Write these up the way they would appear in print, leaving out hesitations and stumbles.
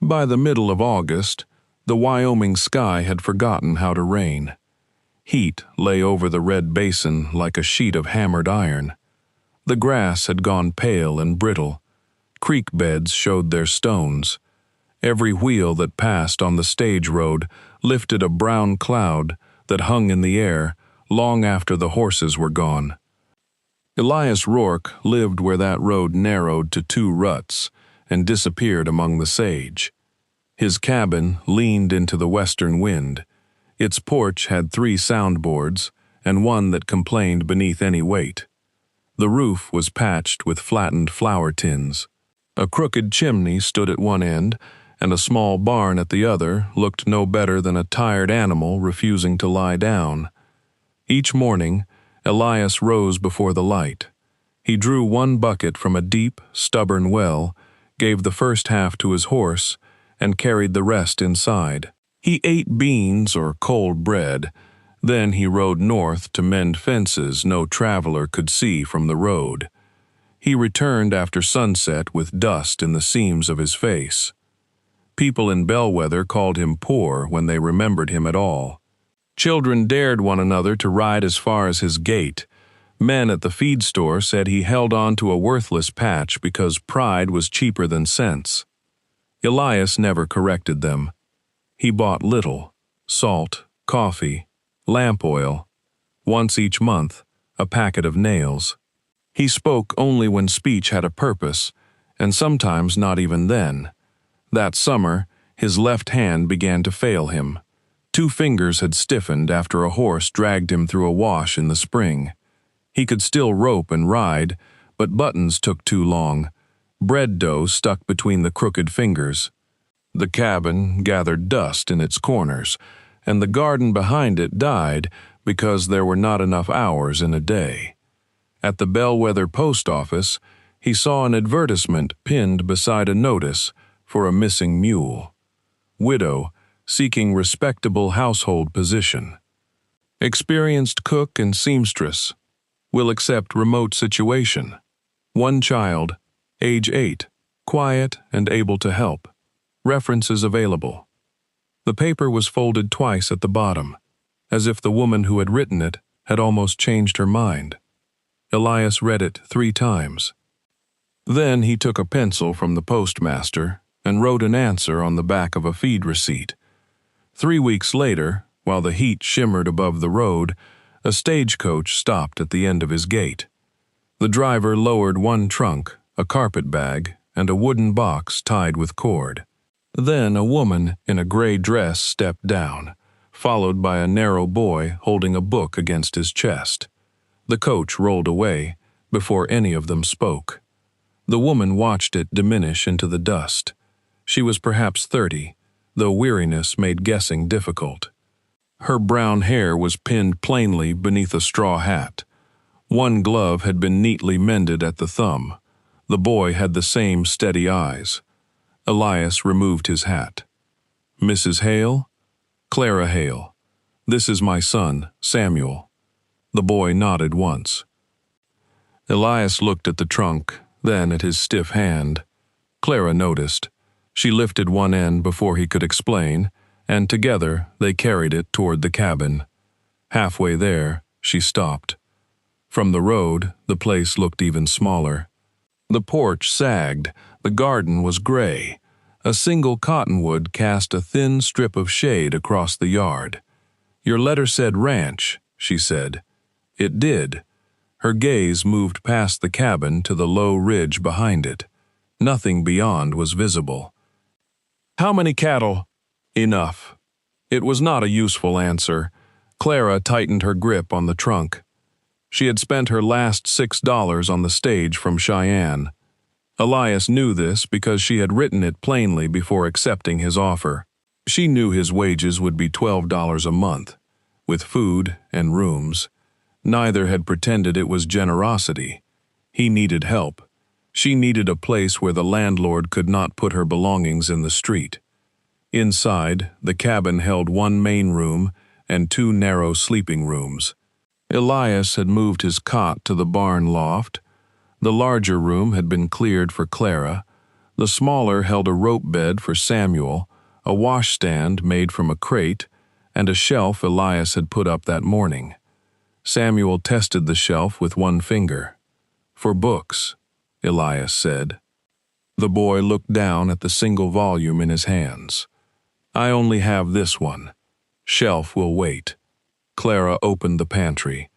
By the middle of August, the Wyoming sky had forgotten how to rain. Heat lay over the red basin like a sheet of hammered iron. The grass had gone pale and brittle. Creek beds showed their stones. Every wheel that passed on the stage road lifted a brown cloud that hung in the air long after the horses were gone. Elias Rourke lived where that road narrowed to two ruts and disappeared among the sage. His cabin leaned into the western wind. Its porch had 3 soundboards and one that complained beneath any weight. The roof was patched with flattened flour tins. A crooked chimney stood at one end, and a small barn at the other looked no better than a tired animal refusing to lie down. Each morning, Elias rose before the light. He drew 1 bucket from a deep, stubborn well, gave the first half to his horse, and carried the rest inside. He ate beans or cold bread. Then he rode north to mend fences no traveler could see from the road. He returned after sunset with dust in the seams of his face. People in Bellweather called him poor when they remembered him at all. Children dared one another to ride as far as his gate. Men at the feed store said he held on to a worthless patch because pride was cheaper than sense. Elias never corrected them. He bought little: salt, coffee, lamp oil, once each month, a packet of nails. He spoke only when speech had a purpose, and sometimes not even then. That summer, his left hand began to fail him. 2 fingers had stiffened after a horse dragged him through a wash in the spring. He could still rope and ride, but buttons took too long. Bread dough stuck between the crooked fingers. The cabin gathered dust in its corners, and the garden behind it died because there were not enough hours in a day. At the Bellweather post office, he saw an advertisement pinned beside a notice for a missing mule. Widow, seeking respectable household position. Experienced cook and seamstress. Will accept remote situation. 1 child, age 8, quiet and able to help. References available. The paper was folded twice at the bottom, as if the woman who had written it had almost changed her mind. Elias read it 3 times. Then he took a pencil from the postmaster and wrote an answer on the back of a feed receipt. 3 weeks later, while the heat shimmered above the road, a stagecoach stopped at the end of his gate. The driver lowered 1 trunk, a carpet bag, and a wooden box tied with cord. Then a woman in a gray dress stepped down, followed by a narrow boy holding a book against his chest. The coach rolled away before any of them spoke. The woman watched it diminish into the dust. She was perhaps 30, though weariness made guessing difficult. Her brown hair was pinned plainly beneath a straw hat. 1 glove had been neatly mended at the thumb. The boy had the same steady eyes. Elias removed his hat. "Mrs. Hale?" "Clara Hale. This is my son, Samuel." The boy nodded once. Elias looked at the trunk, then at his stiff hand. Clara noticed. She lifted one end before he could explain, and together they carried it toward the cabin. Halfway there, she stopped. From the road, the place looked even smaller. The porch sagged. The garden was gray. A single cottonwood cast a thin strip of shade across the yard. "Your letter said ranch," she said. It did. Her gaze moved past the cabin to the low ridge behind it. Nothing beyond was visible. "How many cattle?" "Enough." It was not a useful answer. Clara tightened her grip on the trunk. She had spent her last $6 on the stage from Cheyenne. Elias knew this because she had written it plainly before accepting his offer. She knew his wages would be $12 a month, with food and rooms. Neither had pretended it was generosity. He needed help. She needed a place where the landlord could not put her belongings in the street. Inside, the cabin held 1 main room and 2 narrow sleeping rooms. Elias had moved his cot to the barn loft. The larger room had been cleared for Clara. The smaller held a rope bed for Samuel, a washstand made from a crate, and a shelf Elias had put up that morning. Samuel tested the shelf with one finger. "For books," Elias said. The boy looked down at the single volume in his hands. "I only have this one. Shelf will wait." Clara opened the pantry.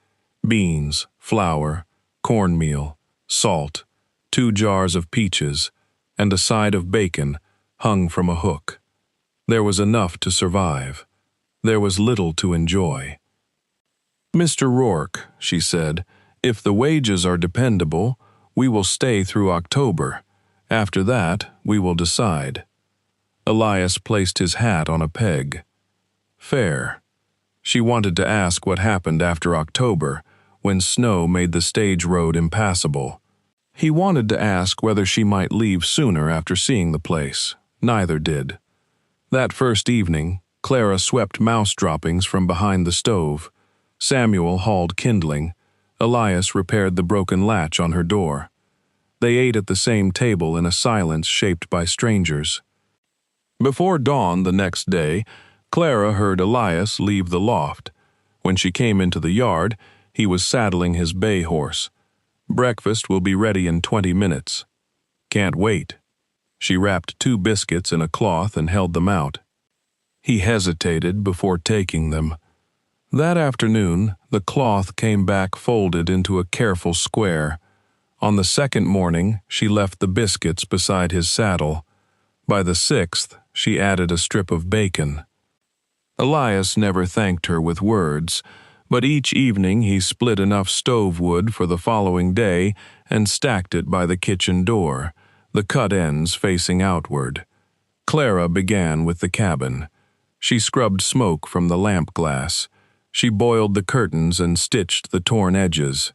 Beans, flour, cornmeal, salt, 2 jars of peaches, and a side of bacon hung from a hook. There was enough to survive. There was little to enjoy. "Mr. Rourke," she said, "if the wages are dependable, we will stay through October. After that, we will decide." Elias placed his hat on a peg. "Fair." She wanted to ask what happened after October, when snow made the stage road impassable. He wanted to ask whether she might leave sooner after seeing the place. Neither did. That first evening, Clara swept mouse droppings from behind the stove. Samuel hauled kindling. Elias repaired the broken latch on her door. They ate at the same table in a silence shaped by strangers. Before dawn the next day, Clara heard Elias leave the loft. When she came into the yard, he was saddling his bay horse. "Breakfast will be ready in 20 minutes. "Can't wait." She wrapped 2 biscuits in a cloth and held them out. He hesitated before taking them. That afternoon, the cloth came back folded into a careful square. On the second morning, she left the biscuits beside his saddle. By the 6th, she added a strip of bacon. Elias never thanked her with words, but each evening he split enough stove wood for the following day and stacked it by the kitchen door, the cut ends facing outward. Clara began with the cabin. She scrubbed smoke from the lamp glass. She boiled the curtains and stitched the torn edges.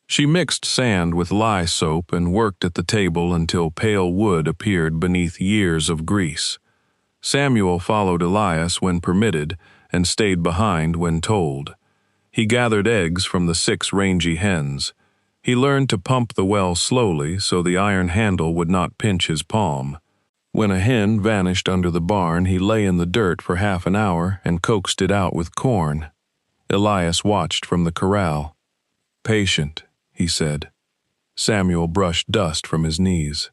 She mixed sand with lye soap and worked at the table until pale wood appeared beneath years of grease. Samuel followed Elias when permitted and stayed behind when told. He gathered eggs from the 6 rangy hens. He learned to pump the well slowly so the iron handle would not pinch his palm. When a hen vanished under the barn, he lay in the dirt for half an hour and coaxed it out with corn. Elias watched from the corral. "Patient," he said. Samuel brushed dust from his knees.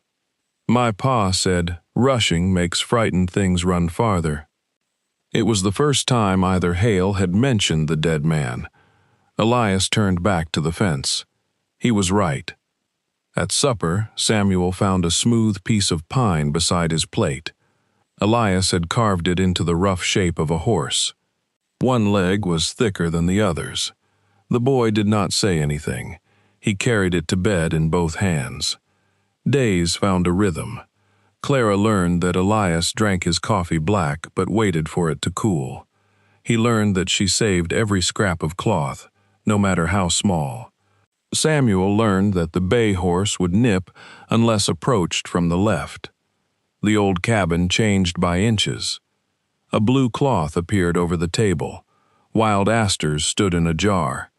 "My pa said, rushing makes frightened things run farther." It was the first time either Hale had mentioned the dead man. Elias turned back to the fence. He was right. At supper, Samuel found a smooth piece of pine beside his plate. Elias had carved it into the rough shape of a horse. One leg was thicker than the others. The boy did not say anything. He carried it to bed in both hands. Days found a rhythm. Clara learned that Elias drank his coffee black but waited for it to cool. He learned that she saved every scrap of cloth, no matter how small. Samuel learned that the bay horse would nip unless approached from the left. The old cabin changed by inches. A blue cloth appeared over the table. Wild asters stood in a jar.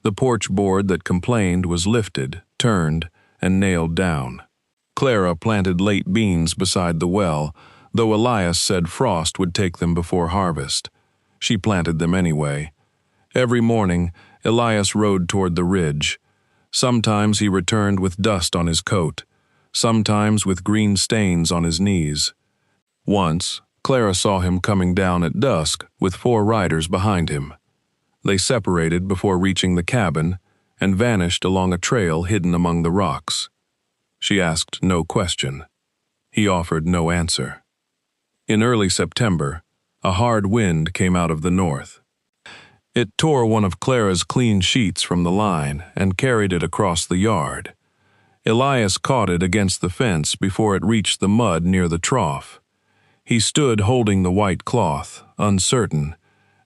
The porch board that complained was lifted, turned, and nailed down. Clara planted late beans beside the well, though Elias said frost would take them before harvest. She planted them anyway. Every morning, Elias rode toward the ridge. Sometimes he returned with dust on his coat, sometimes with green stains on his knees. Once, Clara saw him coming down at dusk with 4 riders behind him. They separated before reaching the cabin and vanished along a trail hidden among the rocks. She asked no question. He offered no answer. In early September, a hard wind came out of the north. It tore one of Clara's clean sheets from the line and carried it across the yard. Elias caught it against the fence before it reached the mud near the trough. He stood holding the white cloth, uncertain,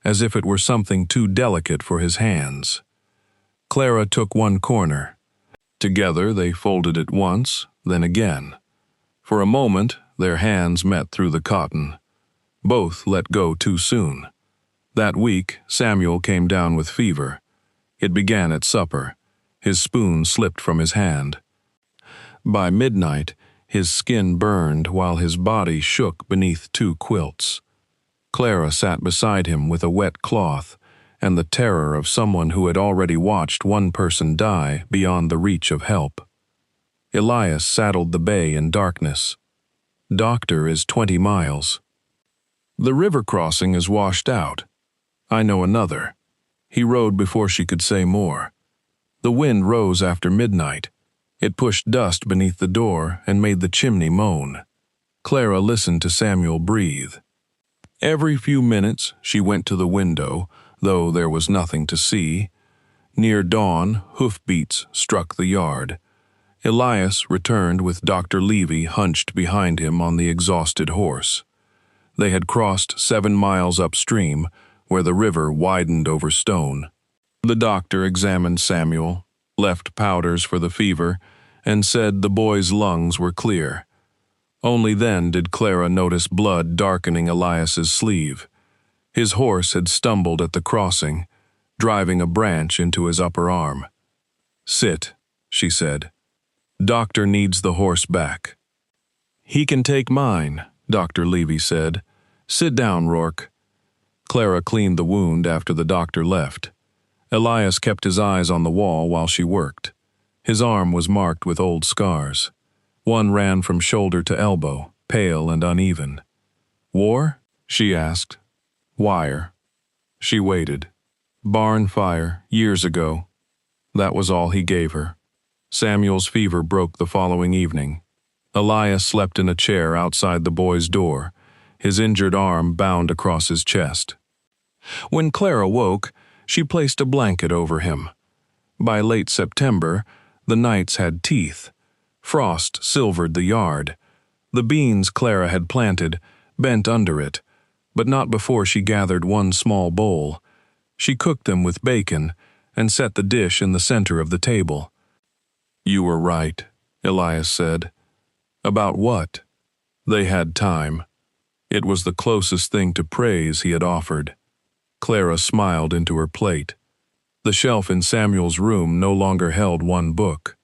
as if it were something too delicate for his hands. Clara took one corner. Together they folded it once, then again. For a moment, their hands met through the cotton. Both let go too soon. That week, Samuel came down with fever. It began at supper. His spoon slipped from his hand. By midnight, His skin burned while his body shook beneath 2 quilts. Clara sat beside him with a wet cloth and the terror of someone who had already watched one person die beyond the reach of help. Elias saddled the bay in darkness. Doctor is 20 miles. The river crossing is washed out. I know another. He rode before she could say more. The wind rose after midnight. It pushed dust beneath the door and made the chimney moan. Clara listened to Samuel breathe. Every few minutes she went to the window, though there was nothing to see. Near dawn, hoofbeats struck the yard. Elias returned with Dr. Levy hunched behind him on the exhausted horse. They had crossed 7 miles upstream, where the river widened over stone. The doctor examined Samuel, left powders for the fever, and said the boy's lungs were clear. Only then did Clara notice blood darkening Elias's sleeve. His horse had stumbled at the crossing, driving a branch into his upper arm. "Sit," she said. "Doctor needs the horse back." "He can take mine," Dr. Levy said. "Sit down, Rourke." Clara cleaned the wound after the doctor left. Elias kept his eyes on the wall while she worked. His arm was marked with old scars. One ran from shoulder to elbow, pale and uneven. "War?" she asked. "Wire." She waited. "Barn fire, years ago." That was all he gave her. Samuel's fever broke the following evening. Elias slept in a chair outside the boy's door, his injured arm bound across his chest. When Clara woke, she placed a blanket over him. By late September, the nights had teeth. Frost silvered the yard. The beans Clara had planted bent under it, but not before she gathered one small bowl. She cooked them with bacon and set the dish in the center of the table. "You were right," Elias said. "About what?" They had time. It was the closest thing to praise he had offered. Clara smiled into her plate. The shelf in Samuel's room no longer held one book.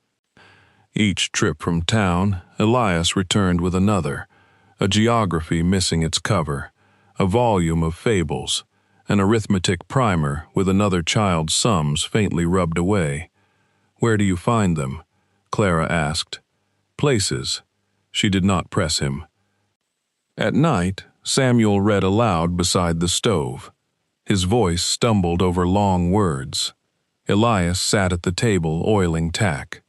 Each trip from town, Elias returned with another, a geography missing its cover, a volume of fables, an arithmetic primer with another child's sums faintly rubbed away. "Where do you find them?" Clara asked. "Places." She did not press him. At night, Samuel read aloud beside the stove. His voice stumbled over long words. Elias sat at the table oiling tack,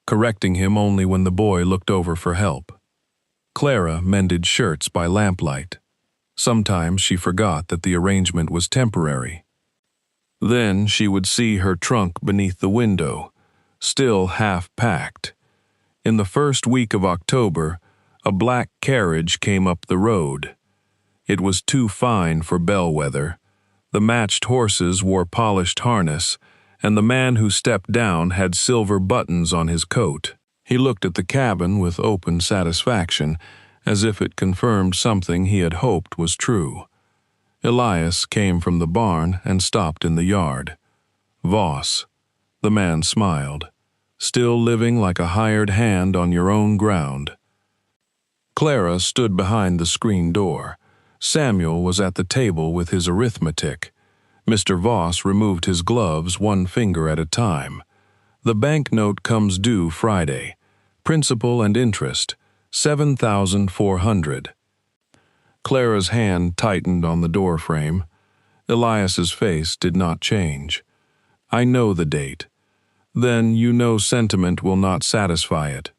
correcting him only when the boy looked over for help. Clara mended shirts by lamplight. Sometimes she forgot that the arrangement was temporary. Then she would see her trunk beneath the window, still half-packed. In the first week of October, a black carriage came up the road. It was too fine for Bellweather. The matched horses wore polished harness, and the man who stepped down had silver buttons on his coat. He looked at the cabin with open satisfaction, as if it confirmed something he had hoped was true. Elias came from the barn and stopped in the yard. "Voss." The man smiled. "Still living like a hired hand on your own ground." Clara stood behind the screen door. Samuel was at the table with his arithmetic. Mr. Voss removed his gloves one finger at a time. "The banknote comes due Friday. Principal and interest, $7,400. Clara's hand tightened on the doorframe. Elias's face did not change. "I know the date." "Then you know sentiment will not satisfy it."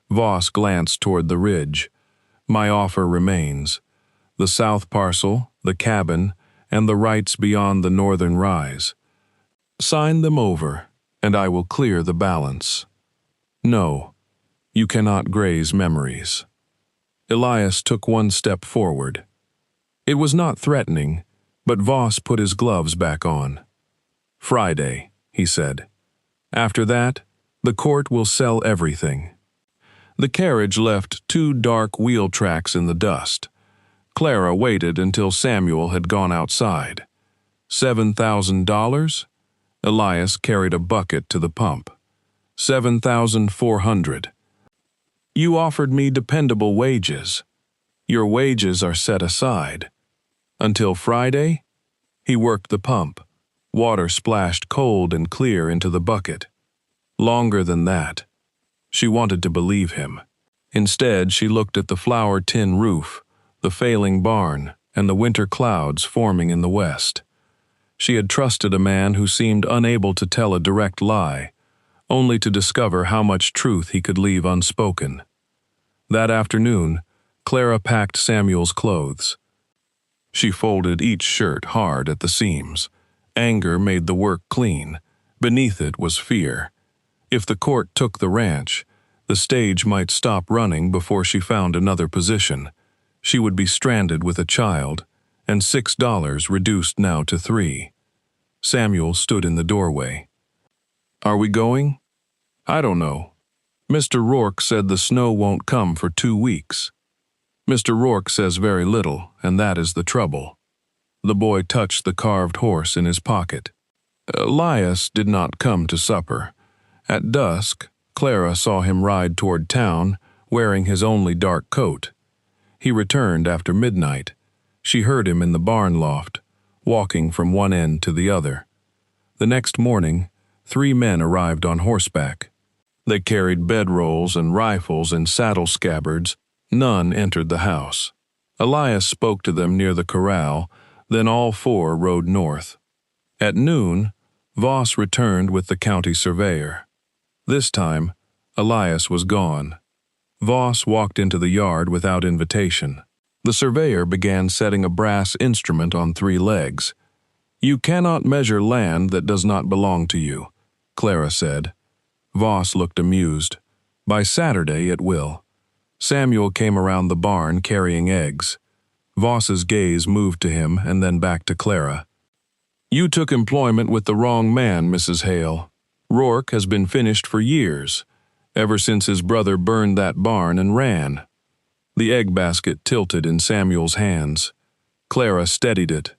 Voss glanced toward the ridge. "My offer remains. The south parcel, the cabin, and the rights beyond the northern rise. Sign them over, and I will clear the balance." "No, you cannot graze memories." Elias took one step forward. It was not threatening, but Voss put his gloves back on. "Friday," he said. "After that, the court will sell everything." The carriage left 2 dark wheel tracks in the dust. Clara waited until Samuel had gone outside. $7,000? Elias carried a bucket to the pump. $7,400. You offered me dependable wages. Your wages are set aside. Until Friday? He worked the pump. Water splashed cold and clear into the bucket. Longer than that. She wanted to believe him. Instead, she looked at the flour tin roof, the failing barn, and the winter clouds forming in the west. She had trusted a man who seemed unable to tell a direct lie, only to discover how much truth he could leave unspoken. That afternoon, Clara packed Samuel's clothes. She folded each shirt hard at the seams. Anger made the work clean. Beneath it was fear. If the court took the ranch, the stage might stop running before she found another position. She would be stranded with a child, and $6 reduced now to $3. Samuel stood in the doorway. Are we going? I don't know. Mr. Rourke said the snow won't come for 2 weeks. Mr. Rourke says very little, and that is the trouble. The boy touched the carved horse in his pocket. Elias did not come to supper. At dusk, Clara saw him ride toward town, wearing his only dark coat. He returned after midnight. She heard him in the barn loft, walking from one end to the other. The next morning, 3 men arrived on horseback. They carried bedrolls and rifles and saddle scabbards. None entered the house. Elias spoke to them near the corral, then all 4 rode north. At noon, Voss returned with the county surveyor. This time, Elias was gone. Voss walked into the yard without invitation. The surveyor began setting a brass instrument on 3 legs. You cannot measure land that does not belong to you, Clara said. Voss looked amused. By Saturday it will. Samuel came around the barn carrying eggs. Voss's gaze moved to him and then back to Clara. You took employment with the wrong man, Mrs. Hale. Rourke has been finished for years, ever since his brother burned that barn and ran. The egg basket tilted in Samuel's hands. Clara steadied it.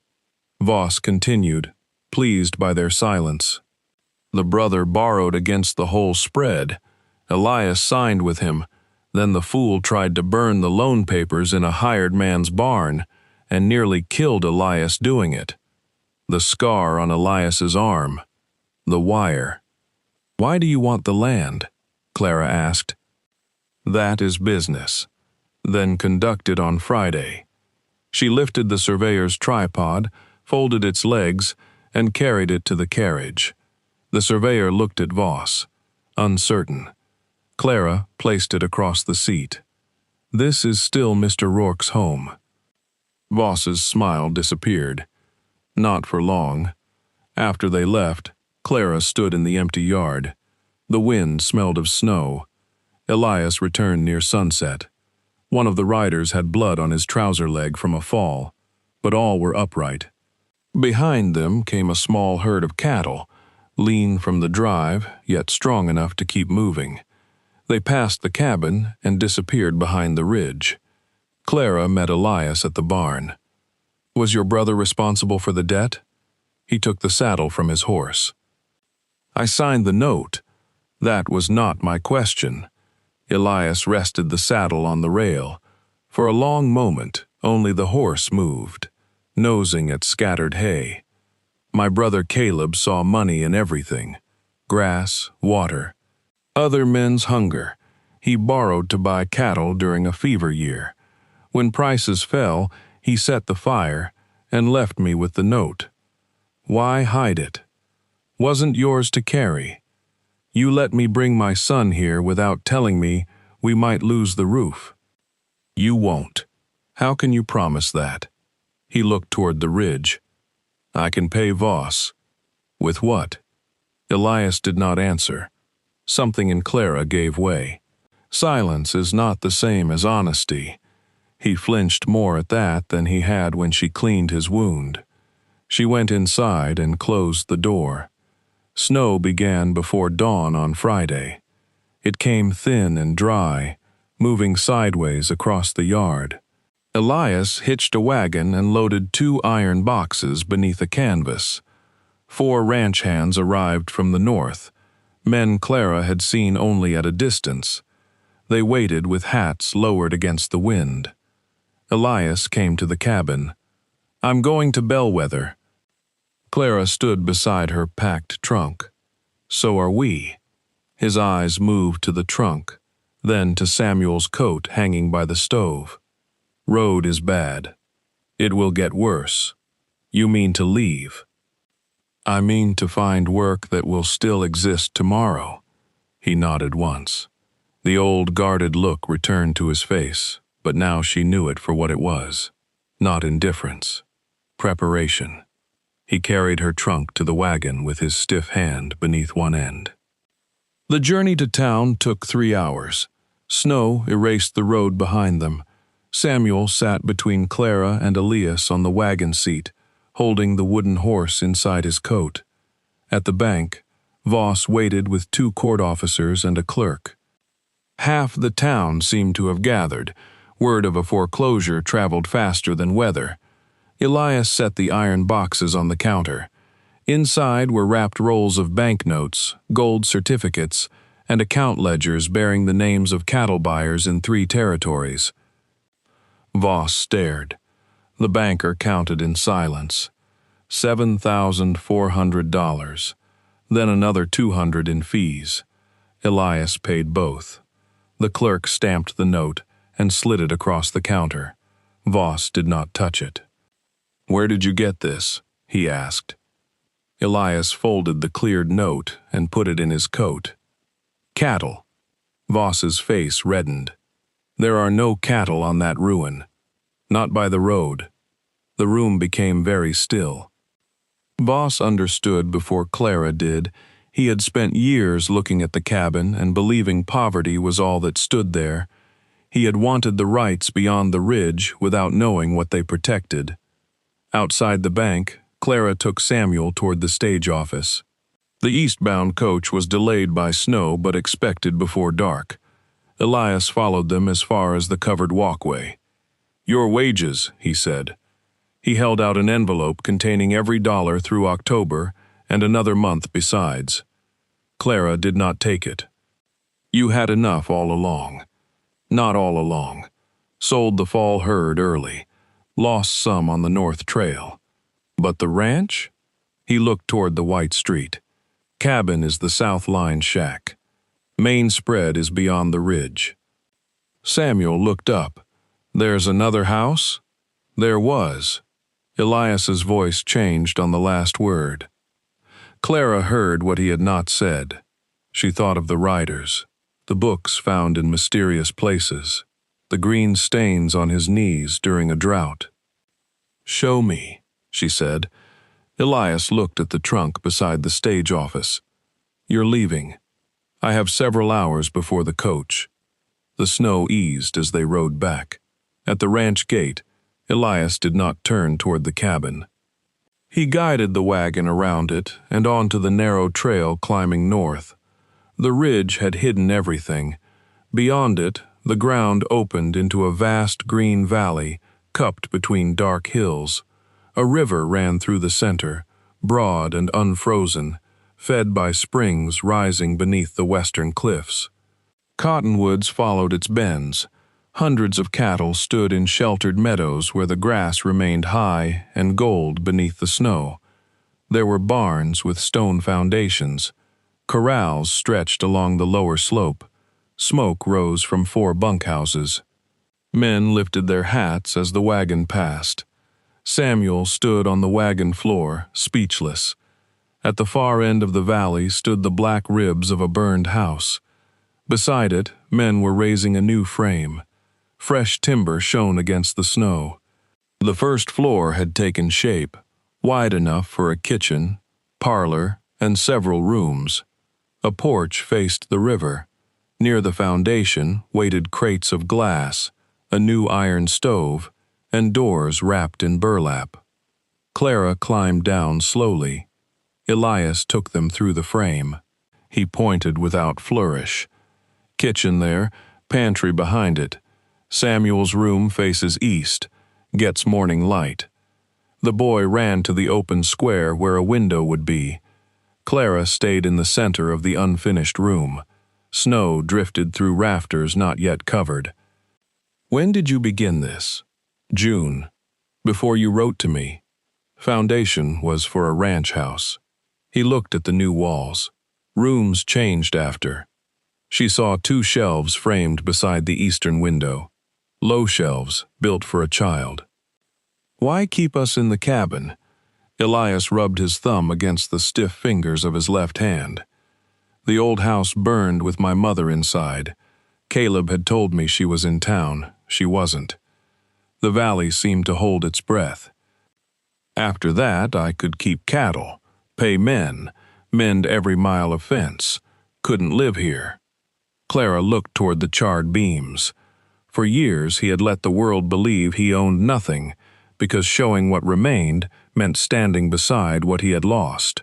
Voss continued, pleased by their silence. The brother borrowed against the whole spread. Elias signed with him. Then the fool tried to burn the loan papers in a hired man's barn and nearly killed Elias doing it. The scar on Elias's arm. The wire. Why do you want the land? Clara asked. That is business. Then conducted on Friday. She lifted the surveyor's tripod, folded its legs, and carried it to the carriage. The surveyor looked at Voss, uncertain. Clara placed it across the seat. This is still Mr. Rourke's home. Voss's smile disappeared. Not for long. After they left, Clara stood in the empty yard. The wind smelled of snow. Elias returned near sunset. One of the riders had blood on his trouser leg from a fall, but all were upright. Behind them came a small herd of cattle, lean from the drive, yet strong enough to keep moving. They passed the cabin and disappeared behind the ridge. Clara met Elias at the barn. Was your brother responsible for the debt? He took the saddle from his horse. I signed the note. That was not my question. Elias rested the saddle on the rail. For a long moment, only the horse moved, nosing at scattered hay. My brother Caleb saw money in everything. Grass, water. Other men's hunger. He borrowed to buy cattle during a fever year. When prices fell, he set the fire and left me with the note. Why hide it? Wasn't yours to carry. You let me bring my son here without telling me we might lose the roof. You won't. How can you promise that? He looked toward the ridge. I can pay Voss. With what? Elias did not answer. Something in Clara gave way. Silence is not the same as honesty. He flinched more at that than he had when she cleaned his wound. She went inside and closed the door. Snow began before dawn on Friday. It came thin and dry, moving sideways across the yard. Elias hitched a wagon and loaded 2 iron boxes beneath a canvas. 4 ranch hands arrived from the north, men Clara had seen only at a distance. They waited with hats lowered against the wind. Elias came to the cabin. "I'm going to Bellweather." Clara stood beside her packed trunk. "So are we." His eyes moved to the trunk, then to Samuel's coat hanging by the stove. "Road is bad. It will get worse. You mean to leave?" "I mean to find work that will still exist tomorrow." He nodded once. The old guarded look returned to his face, but now she knew it for what it was. Not indifference. Preparation. He carried her trunk to the wagon with his stiff hand beneath one end. The journey to town took 3 hours. Snow erased the road behind them. Samuel sat between Clara and Elias on the wagon seat, holding the wooden horse inside his coat. At the bank, Voss waited with 2 court officers and a clerk. Half the town seemed to have gathered. Word of a foreclosure traveled faster than weather. Elias set the iron boxes on the counter. Inside were wrapped rolls of banknotes, gold certificates, and account ledgers bearing the names of cattle buyers in 3 territories. Voss stared. The banker counted in silence. $7,400. Then another $200 in fees. Elias paid both. The clerk stamped the note and slid it across the counter. Voss did not touch it. "Where did you get this?" he asked. Elias folded the cleared note and put it in his coat. "Cattle." Voss's face reddened. "There are no cattle on that ruin. Not by the road." The room became very still. Voss understood before Clara did. He had spent years looking at the cabin and believing poverty was all that stood there. He had wanted the rights beyond the ridge without knowing what they protected. Outside the bank, Clara took Samuel toward the stage office. The eastbound coach was delayed by snow but expected before dark. Elias followed them as far as the covered walkway. "Your wages," he said. He held out an envelope containing every dollar through October and another month besides. Clara did not take it. "You had enough all along." "Not all along. Sold the fall herd early. Lost some on the North Trail." "But the ranch?" He looked toward the white street. "Cabin is the South Line shack. Main spread is beyond the ridge." Samuel looked up. "There's another house?" There was. Elias's voice changed on the last word. Clara heard what he had not said. She thought of the riders, the books found in mysterious places, the green stains on his knees during a drought. "Show me," she said. Elias looked at the trunk beside the stage office. "You're leaving. I have several hours before the coach." The snow eased as they rode back. At the ranch gate, Elias did not turn toward the cabin. He guided the wagon around it and onto the narrow trail climbing north. The ridge had hidden everything. Beyond it, the ground opened into a vast green valley, cupped between dark hills. A river ran through the center, broad and unfrozen, fed by springs rising beneath the western cliffs. Cottonwoods followed its bends. Hundreds of cattle stood in sheltered meadows where the grass remained high and gold beneath the snow. There were barns with stone foundations. Corrals stretched along the lower slope. Smoke rose from 4 bunkhouses. Men lifted their hats as the wagon passed. Samuel stood on the wagon floor, speechless. At the far end of the valley stood the black ribs of a burned house. Beside it, men were raising a new frame. Fresh timber shone against the snow. The first floor had taken shape, wide enough for a kitchen, parlor, and several rooms. A porch faced the river. Near the foundation waited crates of glass, a new iron stove, and doors wrapped in burlap. Clara climbed down slowly. Elias took them through the frame. He pointed without flourish. Kitchen there, pantry behind it. Samuel's room faces east, gets morning light. The boy ran to the open square where a window would be. Clara stayed in the center of the unfinished room. Snow drifted through rafters not yet covered. "When did you begin this?" "June. Before you wrote to me." Foundation was for a ranch house. He looked at the new walls. Rooms changed after. She saw 2 shelves framed beside the eastern window. Low shelves, built for a child. "Why keep us in the cabin?" Elias rubbed his thumb against the stiff fingers of his left hand. "The old house burned with my mother inside. Caleb had told me she was in town. She wasn't. The valley seemed to hold its breath. After that, I could keep cattle, pay men, mend every mile of fence. Couldn't live here." Clara looked toward the charred beams. For years he had let the world believe he owned nothing, because showing what remained meant standing beside what he had lost.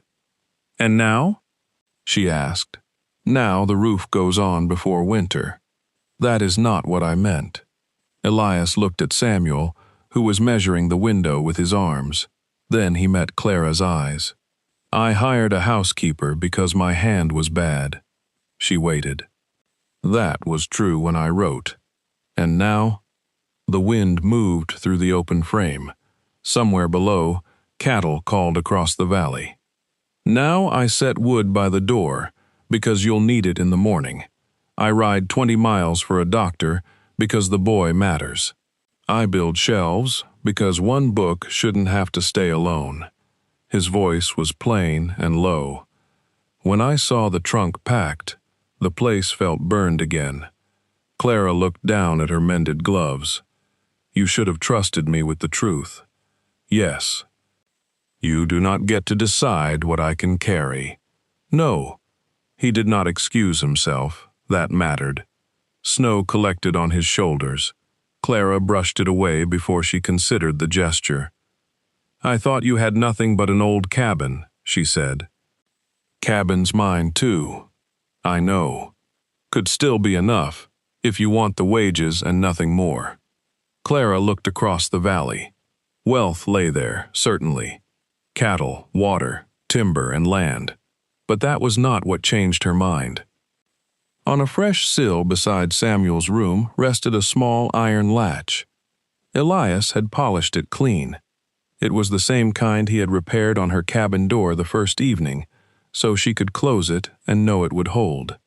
"And now?" she asked. "Now the roof goes on before winter." "That is not what I meant." Elias looked at Samuel, who was measuring the window with his arms. Then he met Clara's eyes. "I hired a housekeeper because my hand was bad." She waited. "That was true when I wrote. And now?" The wind moved through the open frame. Somewhere below, cattle called across the valley. "Now I set wood by the door, because you'll need it in the morning. I ride 20 miles for a doctor, because the boy matters. I build shelves, because one book shouldn't have to stay alone." His voice was plain and low. "When I saw the trunk packed, the place felt burned again." Clara looked down at her mended gloves. "You should have trusted me with the truth." "Yes." "You do not get to decide what I can carry." "No." He did not excuse himself. That mattered. Snow collected on his shoulders. Clara brushed it away before she considered the gesture. "I thought you had nothing but an old cabin," she said. "Cabin's mine too. I know. Could still be enough, if you want the wages and nothing more." Clara looked across the valley. Wealth lay there, certainly. Cattle, water, timber, and land. But that was not what changed her mind. On a fresh sill beside Samuel's room rested a small iron latch. Elias had polished it clean. It was the same kind he had repaired on her cabin door the first evening, so she could close it and know it would hold.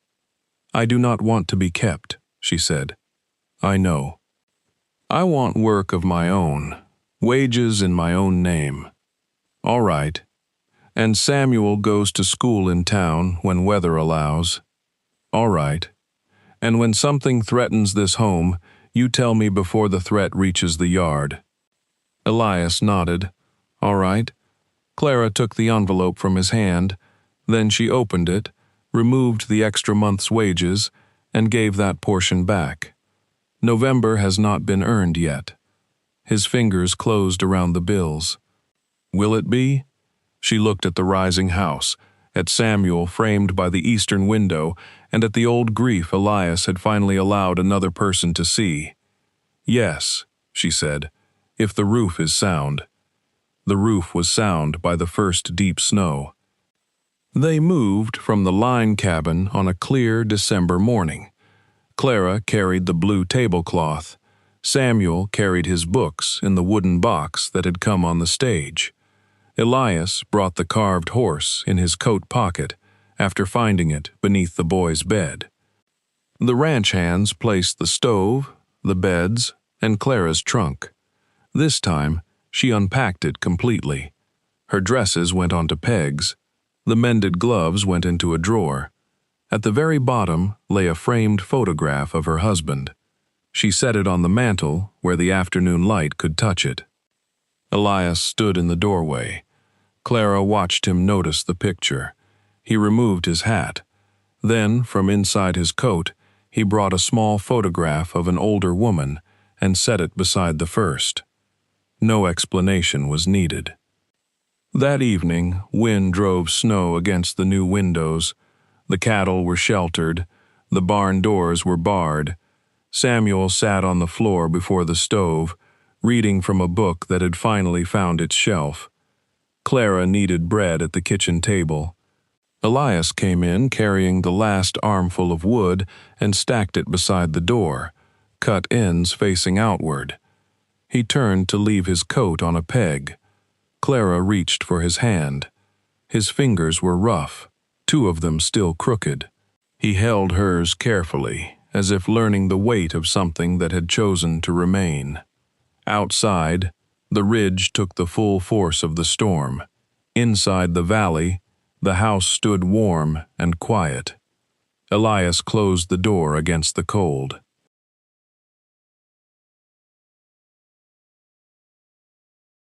"I do not want to be kept," she said. "I know. I want work of my own, wages in my own name." "All right. And Samuel goes to school in town when weather allows." "All right. And when something threatens this home, you tell me before the threat reaches the yard." Elias nodded. "All right." Clara took the envelope from his hand. Then she opened it, removed the extra month's wages, and gave that portion back. November has not been earned yet. His fingers closed around the bills. "Will it be?" She looked at the rising house, at Samuel framed by the eastern window, and at the old grief Elias had finally allowed another person to see. "Yes," she said, "if the roof is sound." The roof was sound by the first deep snow. They moved from the line cabin on a clear December morning. Clara carried the blue tablecloth. Samuel carried his books in the wooden box that had come on the stage. Elias brought the carved horse in his coat pocket after finding it beneath the boy's bed. The ranch hands placed the stove, the beds, and Clara's trunk. This time, she unpacked it completely. Her dresses went onto pegs. The mended gloves went into a drawer. At the very bottom lay a framed photograph of her husband. She set it on the mantel where the afternoon light could touch it. Elias stood in the doorway. Clara watched him notice the picture. He removed his hat. Then, from inside his coat, he brought a small photograph of an older woman and set it beside the first. No explanation was needed. That evening, wind drove snow against the new windows. The cattle were sheltered. The barn doors were barred. Samuel sat on the floor before the stove, reading from a book that had finally found its shelf. Clara kneaded bread at the kitchen table. Elias came in carrying the last armful of wood and stacked it beside the door, cut ends facing outward. He turned to leave his coat on a peg. Clara reached for his hand. His fingers were rough, two of them still crooked. He held hers carefully, as if learning the weight of something that had chosen to remain. Outside, the ridge took the full force of the storm. Inside the valley, the house stood warm and quiet. Elias closed the door against the cold.